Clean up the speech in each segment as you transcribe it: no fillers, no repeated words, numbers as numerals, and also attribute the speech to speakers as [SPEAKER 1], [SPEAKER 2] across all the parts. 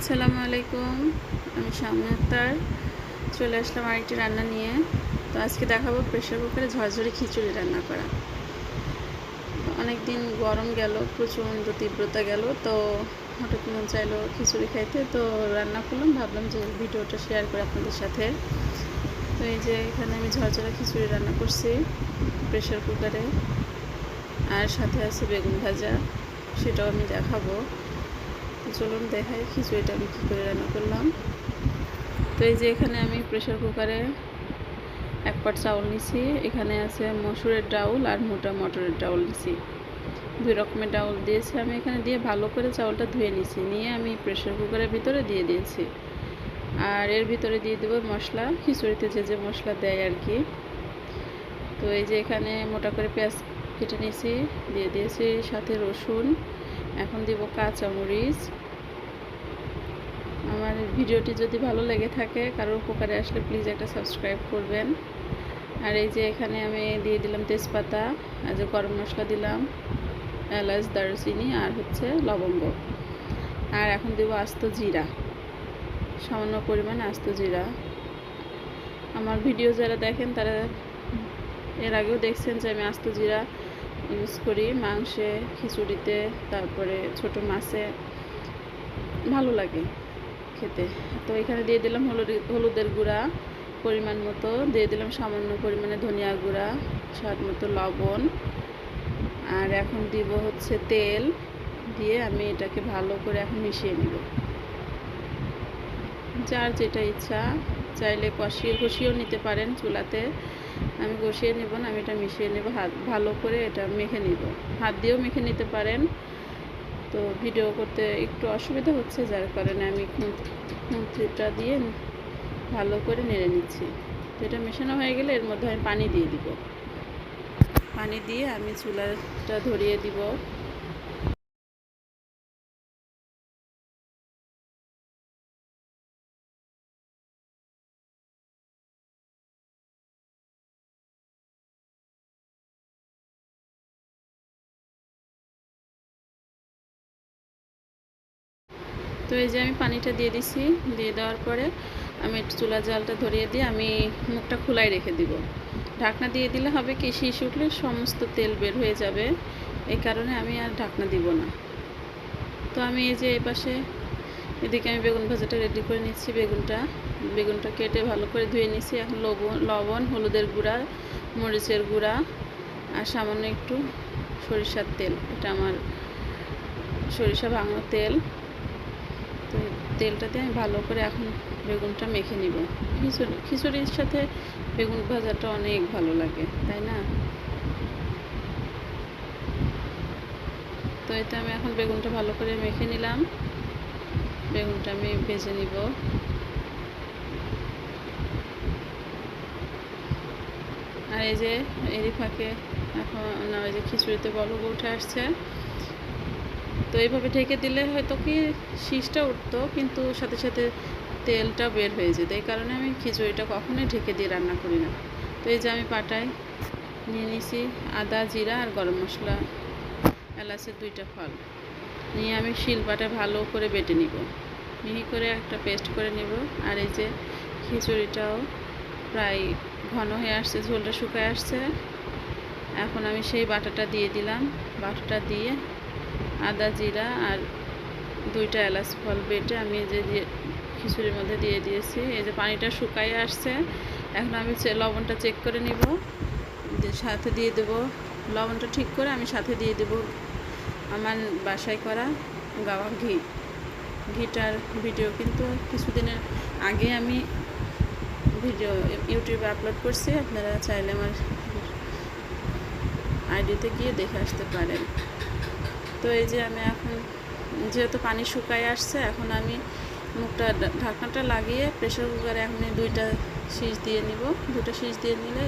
[SPEAKER 1] আসসালামু আলাইকুম। আমি শামীম আক্তার চলে আসলাম আরেকটি রান্না নিয়ে। তো আজকে দেখাবো প্রেসার কুকারে ঝরঝরে খিচুড়ি রান্না করা। অনেক দিন গরম গেল, প্রচণ্ড তীব্রতা গেল, তো হঠাৎ মন চাইলো খিচুড়ি খাইতে, তো রান্না করলাম। ভাবলাম যে ভিডিওটা শেয়ার করে আপনাদের সাথে। তো এই যে এখানে আমি ঝরঝরে খিচুড়ি রান্না করছি প্রেসার কুকারে, আর সাথে আছে বেগুন ভাজা, সেটাও আমি দেখাবো। চলুন দেখাই খিচুড়িটা আমি কী করে রান্না করলাম। তো এই যে এখানে আমি প্রেসার কুকারে 1 পাট চাউল নিছি। এখানে আছে মসুরের ডাউল আর মোটা মটরের ডাউল নিছি। 2 রকমের ডাউল দিয়েছি আমি এখানে, দিয়ে ভালো করে চাউলটা ধুয়ে নিছি, নিয়ে আমি প্রেসার কুকারের ভিতরে দিয়ে দিয়েছি। আর এর ভিতরে দিয়ে দেবো মশলা, খিচুড়িতে যে মশলা দেয় আর কি। তো এই যে এখানে মোটা করে পেঁয়াজ কেটে নিয়েছি, দিয়ে দিয়েছি, সাথে রসুন। এখন দিব কাঁচামরিচ। আমার ভিডিওটি যদি ভালো লেগে থাকে, কারোর উপকারে আসলে প্লিজ একটা সাবস্ক্রাইব করবেন। আর এই যে এখানে আমি দিয়ে দিলাম তেজপাতা, আর যে গরম মশলা দিলাম, এলাচ, দারুচিনি আর হচ্ছে লবঙ্গ। আর এখন দেবো আস্ত জিরা, সামান্য পরিমাণ আস্ত জিরা। আমার ভিডিও যারা দেখেন তারা এর আগেও দেখছেন যে আমি আস্ত জিরা ইউজ করি মাংসে, খিচুড়িতে, তারপরে ছোট মাছে, ভালো লাগে খেতে। তো এখানে দিয়ে দিলাম হলুদের গুঁড়া পরিমাণ মতো, দিয়ে দিলাম সামান্য পরিমাণে ধনিয়া গুঁড়া, স্বাদ মতো লবণ। আর এখন দিব হচ্ছে তেল, দিয়ে আমি এটাকে ভালো করে এখন মিশিয়ে নিব। যার যেটা ইচ্ছা, চাইলে কষিয়েও নিতে পারেন চুলাতে। আমি কষিয়ে নেব না, আমি এটা মিশিয়ে নেব, ভালো করে এটা মেখে নিব। হাত দিয়েও মেখে নিতে পারেন। তো ভিডিও করতে একটু অসুবিধা হচ্ছে, যার কারণে আমি খুন্তিটা দিয়ে ভালো করে নেড়ে নিচ্ছি। তো এটা মেশানো হয়ে গেলে এর মধ্যে আমি পানি দিয়ে দিব। পানি দিয়ে আমি চুলাটা ধরিয়ে দিব। তো এই যে আমি পানিটা দিয়ে দিছি, দিয়ে দেওয়ার পরে আমি চুলা জালটা ধরিয়ে দিয়ে আমি মুখটা খোলাই রেখে দিব। ঢাকনা দিয়ে দিলে হবে কি, শীষ উঠলে সমস্ত তেল বের হয়ে যাবে, এই কারণে আমি আর ঢাকনা দিব না। তো আমি এই যে এই পাশে এদিকে আমি বেগুন ভাজাটা রেডি করে নিচ্ছি। বেগুনটা কেটে ভালো করে ধুয়ে নিচ্ছি। এখন লবণ, হলুদের গুঁড়া, মরিচের গুঁড়া আর সামান্য একটু সরিষার তেল, এটা আমার সরিষা ভাঙা তেল। তো তেলটাতে আমি ভালো করে এখন বেগুনটা মেখে নিব। খিচুড়ির সাথে বেগুন ভাজাটা অনেক ভালো লাগে, তাই না? তো এতে আমি এখন বেগুনটা ভালো করে মেখে নিলাম। বেগুনটা আমি ভেজে নিব। আর এই যে এরই ফাঁকে এখন ওই যে খিচুড়িতে বলক উঠে আসছে। তো এইভাবে ঢেকে দিলে হয়তো কি শীষটা উঠতো, কিন্তু সাথে সাথে তেলটা বের হয়ে যেত, এই কারণে আমি খিচুড়িটা কখনোই ঢেকে দিয়ে রান্না করি না। তো এই যে আমি পাটায় নিয়ে নিছি আদা, জিরা আর গরম মশলা, এলাচের 2টা ফল নিয়ে আমি শিলপাটায় ভালো করে বেটে নিব, মিহি করে একটা পেস্ট করে নিব। আর এই যে খিচুড়িটাও প্রায় ঘন হয়ে আসছে, ঝোলটা শুকায় আসছে। এখন আমি সেই বাটাটা দিয়ে দিলাম। বাটাটা দিয়ে আদা, জিরা আর 2টা এলাচ ফল বেটে আমি যে খিচুড়ির মধ্যে দিয়ে দিয়েছি। এই যে পানিটা শুকায় আসছে। এখন আমি লবণটা চেক করে নিব, সাথে দিয়ে দেব লবণটা ঠিক করে, আমি সাথে দিয়ে দেব আমার বাসায় করা গাওয়া ঘিটার ভিডিও কিন্তু কিছুদিনের আগে আমি ইউটিউবে আপলোড করছি। আপনারা চাইলে আমার আইডিতে গিয়ে দেখে আসতে পারেন। তো এই যে আমি এখন যেহেতু পানি শুকায় আসছে, এখন আমি মুখটা ঢাকনাটা লাগিয়ে প্রেসার কুকারে এখন 2টা শীষ দিয়ে নিব। 2টা শীষ দিয়ে নিলে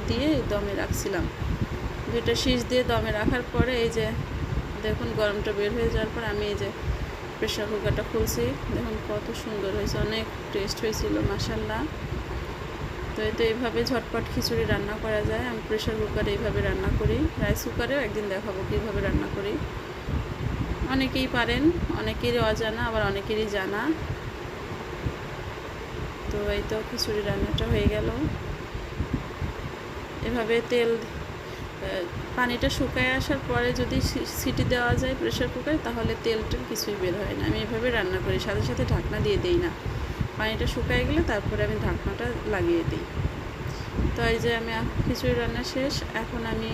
[SPEAKER 1] দিয়ে দমে রাখছিলাম। 2টা শীষ দিয়ে দমে রাখার পরে এই যে দেখুন গরমটা বের হয়ে যাওয়ার পর আমি এই যে প্রেসার কুকারটা খুলছি। দেখুন কত সুন্দর হয়েছে, অনেক টেস্ট হয়েছিল মাশাআল্লাহ। তো এতে এইভাবে ঝটপট খিচুড়ি রান্না করা যায়। আমি প্রেসার কুকারে এইভাবে রান্না করি, রাইস কুকারেও একদিন দেখাবো কীভাবে রান্না করি। অনেকেই পারেন, অনেকেরই অজানা, আবার অনেকেরই জানা। তো এই তো খিচুড়ি রান্নাটা হয়ে গেল। এভাবে পানিটা শুকায় আসার পরে যদি সিটি দেওয়া যায় প্রেশার কুকারে, তাহলে তেলটা কিছুই বের হয় না। আমি এভাবে রান্না করি, সাথে সাথে ঢাকনা দিয়ে দিই না। পানিটা শুকায় গেলে তারপরে আমি ঢাকনাটা লাগিয়ে দিই। তো এই যে আমি খিচুড়ি রান্না শেষ। এখন আমি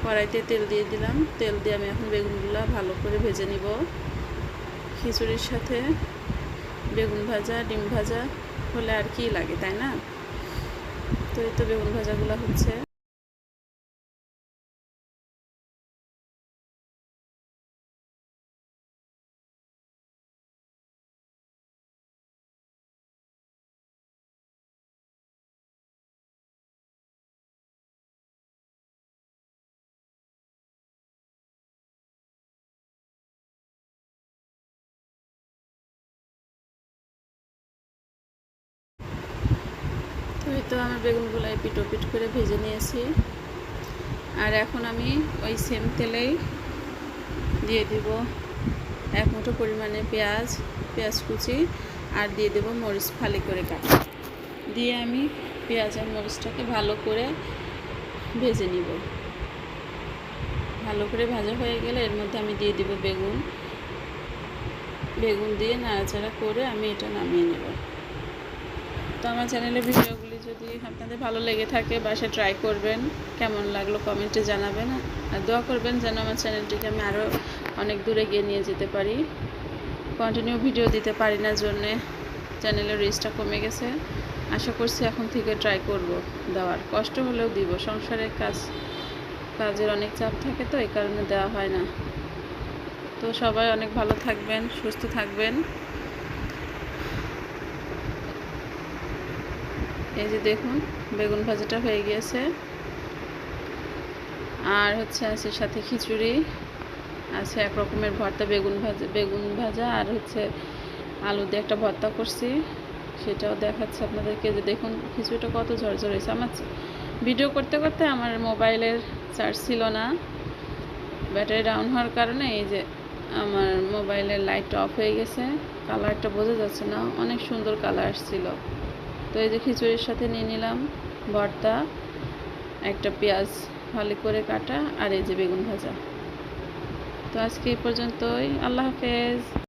[SPEAKER 1] কড়াইতে তেল দিয়ে দিলাম। তেল দিয়ে আমি এখন বেগুনগুলো ভালো করে ভেজে নিব। খিচুড়ির সাথে বেগুন ভাজা, ডিম ভাজা হলে আর কি লাগে, তাই না? তো এই তো বেগুন ভাজাগুলো হচ্ছে। তো এই তো আমার বেগুনগুলো পিট পিট করে ভেজে নিয়েছি। আর এখন আমি ওই সেম তেলেই দিয়ে দিব 1 মুঠো পরিমাণে পেঁয়াজ কুচি, আর দিয়ে দেব মরিচ ফালি করে কাটা। দিয়ে আমি পেঁয়াজ আর মরিচটাকে ভালো করে ভেজে নিব। ভালো করে ভাজা হয়ে গেলে এর মধ্যে আমি দিয়ে দিব বেগুন দিয়ে নাড়াচাড়া করে আমি এটা নামিয়ে নেব। তো আমার চ্যানেলের ভিডিওগুলি যদি আপনাদের ভালো লেগে থাকে, বাসায় ট্রাই করবেন। কেমন লাগলো কমেন্টে জানাবেন, আর দোয়া করবেন যেন আমার চ্যানেলটিকে আমি আরও অনেক দূরে গিয়ে নিয়ে যেতে পারি। কন্টিনিউ ভিডিও দিতে পারি না জন্যে চ্যানেলের রিচটা কমে গেছে। আশা করছি এখন থেকে ট্রাই করব দেওয়ার, কষ্ট হলেও দিব। সংসারের কাজের অনেক চাপ থাকে, তো এই কারণে দেওয়া হয় না। তো সবাই অনেক ভালো থাকবেন, সুস্থ থাকবেন। এই যে দেখুন বেগুন ভাজাটা হয়ে গিয়েছে, আর হচ্ছে আছে সাথে খিচুড়ি আছে, এক রকমের ভর্তা, বেগুন ভাজা আর হচ্ছে আলু দিয়ে একটা ভর্তা করছি, সেটাও দেখাচ্ছে আপনাদেরকে। যে দেখুন খিচুড়িটা কত ঝরঝর হয়েছে। আমার ভিডিও করতে করতে আমার মোবাইলের চার্জ ছিল না, ব্যাটারি ডাউন হওয়ার কারণে এই যে আমার মোবাইলের লাইট অফ হয়ে গেছে। কালারটা বোঝা যাচ্ছে না, অনেক সুন্দর কালার আসছিল। তো এই যে খিচুড়ির সাথে নিয়ে নিলাম ভর্তা, একটা পেঁয়াজ ভালো করে কাটা, আর এই যে বেগুন ভাজা। তো আজকে এই পর্যন্তই। আল্লাহ হাফেজ।